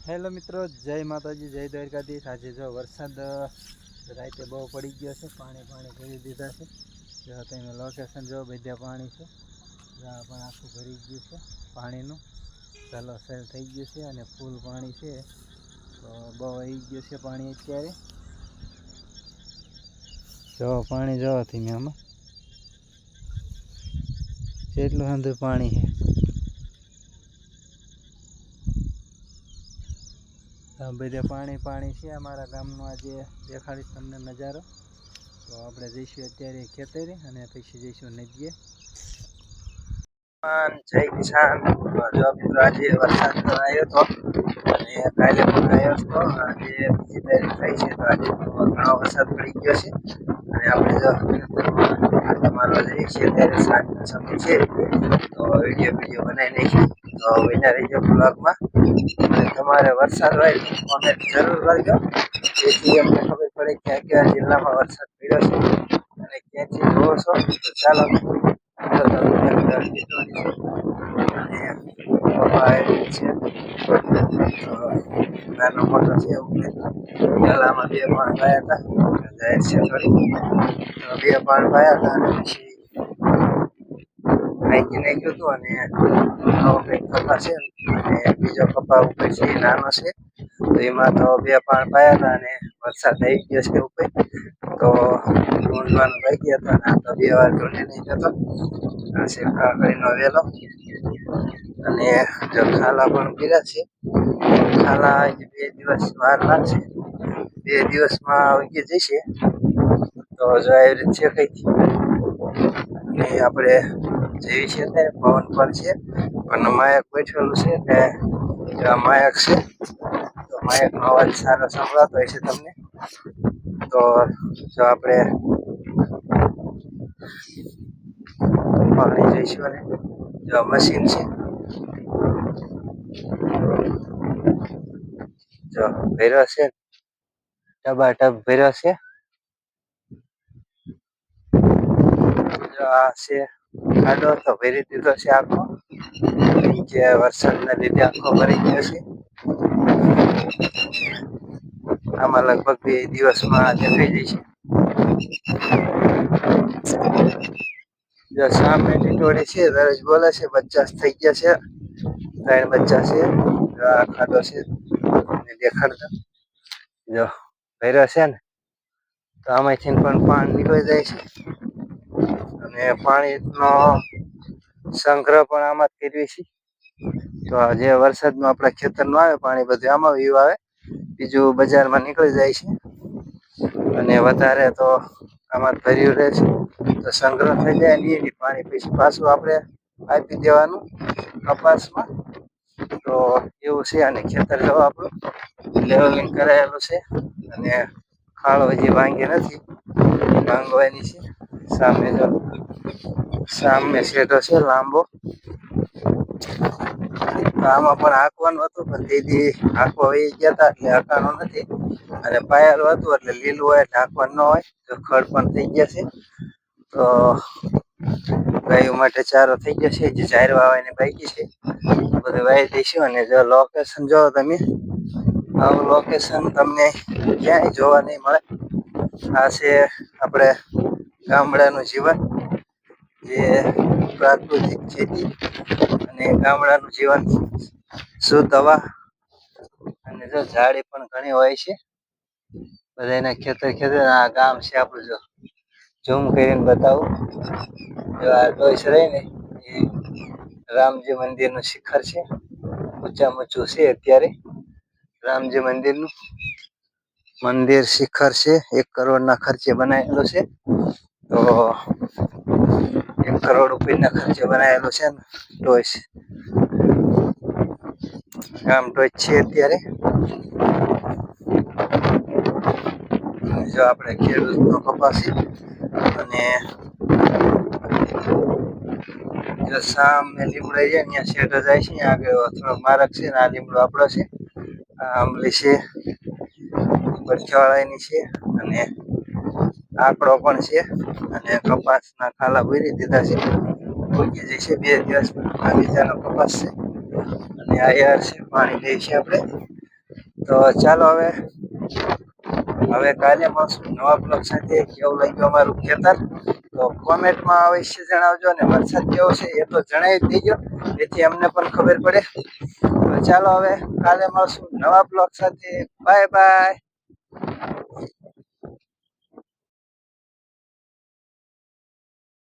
Hello મિત્રો, જય માતાજી, જય દ્વારકાધીશ। આજે જો વરસાદ રાતે બહુ પડી ગયો છે, પાણી ભરી દીધા છે। જો તમે લોકેશન જો બધા પાણી છે, પણ આખું ભરી ગયું છે પાણીનું, ચાલો સેલ થઈ ગયું છે અને ફૂલ પાણી છે, તો બહુ આવી ગયું છે પાણી અત્યારે। જો પાણી જો તમે આમાં કેટલું બધું પાણી છે। બધે પાણી છે અમારા ગામનો। આજે દેખાડીશ તમને નજારો। તો આપણે જઈશું અત્યારે ખેતરે અને પછી જઈશું નદીએ। જય કિસાન। જો મિત્રો આજે વરસાદ આવ્યો હતો અને કાલે પણ આવ્યો હતો, આજે બીજી તારીખ થઈ છે, તો આજે ઘણો વરસાદ પડી ગયો છે અને આપણે જો મારવા જઈએ છીએ ત્યારે સાંજનો સમય છે, તો વિડીયો બનાવી નાખી। તો વિના રહીજો બ્લોગમાં। તમારે વરસાદ હોય તો કોમેન્ટ જરૂર કરજો, જેથી અમને ખબર પડે કે કયા જિલ્લામાં વરસાદ પડ્યો છે અને ક્યાંથી જોવો છો। તો ચાલો નાનો મોટો છે પેલામાં બે પાણ પાયા હતા, જાહેર છે થોડી, તો બે પાણ પાયા હતા અને પછી નાખી નાખ્યું હતું અને નવો કંઈક કપા છે અને બીજો કપા ઉપર છે એ નાનો છે, તો એમાં તો બે પાણ પાયા હતા અને વરસાદ આવી ગયો છે ઉપર, તો ઊંડવાનું બાકી હતા અને તો બે વાર ઢૂંઢી નહીં જતો કરીને વેલો। અને જો ખાલા પણ પીરા છે, ખાલા 2 દિવસ વાર લાગશે, 2 દિવસમાં ઉગી જશે। તો જો આવી રીત છે કંઈક, અને આપણે જેવી છે તે પવન પણ છે, પણ માયક બેઠેલું છે કે માયક છે, તો માયકનો અવાજ સારો સંભળાતો હોય છે તમને। તો જો આપણે પાણી જઈશું અને જો મશીન છે, જો ભર્યો છે, ટબાટબ ભર્યો છે। જો આ છે ખાડો, તો ભરી દીધો છે આખો, નીચે વરસાદના લીધે આખો ભરી ગયો છે। આમાં લગભગ 2 દિવસમાં દેખાઈ જશે। જો સામે ટીટોળી છે, દરજ બોલે છે, બચ્ચા થઈ ગયા છે, 3 બચ્ચા છે। આ ખાડો છે દેખાડતા, જો ભર્યો છે ને, તો આમાંથી પણ પાણી નીકળી જાય છે અને પાણીનો સંગ્રહ પણ આમાં જ કરવી છે। તો જે વરસાદનું આપણા ખેતરનું આવે પાણી, બધું આમાં વયું આવે, બીજું બજારમાં નીકળી જાય છે અને વધારે તો આમાં ભર્યું રહે છે, તો સંગ્રહ થઈ જાય ને પાણી પછી પાછું આપણે આપી દેવાનું કપાસમાં। તો એવું છે, અને ખેતર જો આપણું લેવલિંગ કરાયેલું છે અને ખાડો હજી ભાંગી નથી, ભાંગવાની છે। સામે જો સામે શેઢો છે લાંબો, આમાં પણ હાંકવાનું હતું, પણ દીદી હાંકવા વહી ગયા હતા એટલે હાંકવાનું નથી, અને પાયેલું હતું એટલે લીલું હોય એટલે હાંકવાનું ન હોય, તો ખડ પણ થઈ ગયા છે। તો ગાયો માટે ચારો થઈ જશે, જે જાહેર વાવવાની બાકી છે બધું વાવી દઈશું। અને જો લોકેશન જો તમે, આવું લોકેશન તમને ક્યાંય જોવા નહીં મળે। આ છે આપણે ગામડાનું જીવન, જે પ્રાકૃતિક ખેતી અને ગામડાનું જીવન, શુદ્ધ હવા, અને જો ઝાડી પણ ઘણી હોય છે બધાના ખેતર આ ગામ છે આપણું। જો ઝૂમ કરીને બતાવું, જો આ ડોઈસ રહી ને એ રામજી મંદિરનું શિખર છે, ઊંચામાં ઊંચું છે અત્યારે રામજી મંદિર શિખર છે, 1 કરોડના ખર્ચે બનાવેલું છે। તો 1 કરોડ રૂપિયાના ખર્ચે બનાવેલું છે ને ડોઈસ, ગામ ડોઈસ છે અત્યારે। જો આપણે ખેડૂતનો કપાસ છે, અને જો સામે લીમડો છે ત્યાં શેઢો જાય છે, આગળ થોડો માર્ગ છે ને આ લીમડો આપણો છે, આ આંબલી છે, બરચાળાની છે, અને આકડો પણ છે, અને કપાસના ખાલા ભરી દીધા છે, ઉગી જશે 2 દિવસમાં। આ બીજાનો કપાસ છે અને આ યાર છે, પાણી દે છે આપણે, તો ચાલો હવે કાલે મળશું નવા બ્લોગ સાથે. કેવું લાગ્યું અમારું ખેતર તો કોમેન્ટમાં અવશ્ય જણાવજો, અને વરસાદ કેવો છે એ તો જણાવી દેજો, જેથી અમને પણ ખબર પડે. તો ચાલો હવે કાલે મળશું નવા બ્લોગ સાથે. Bye bye.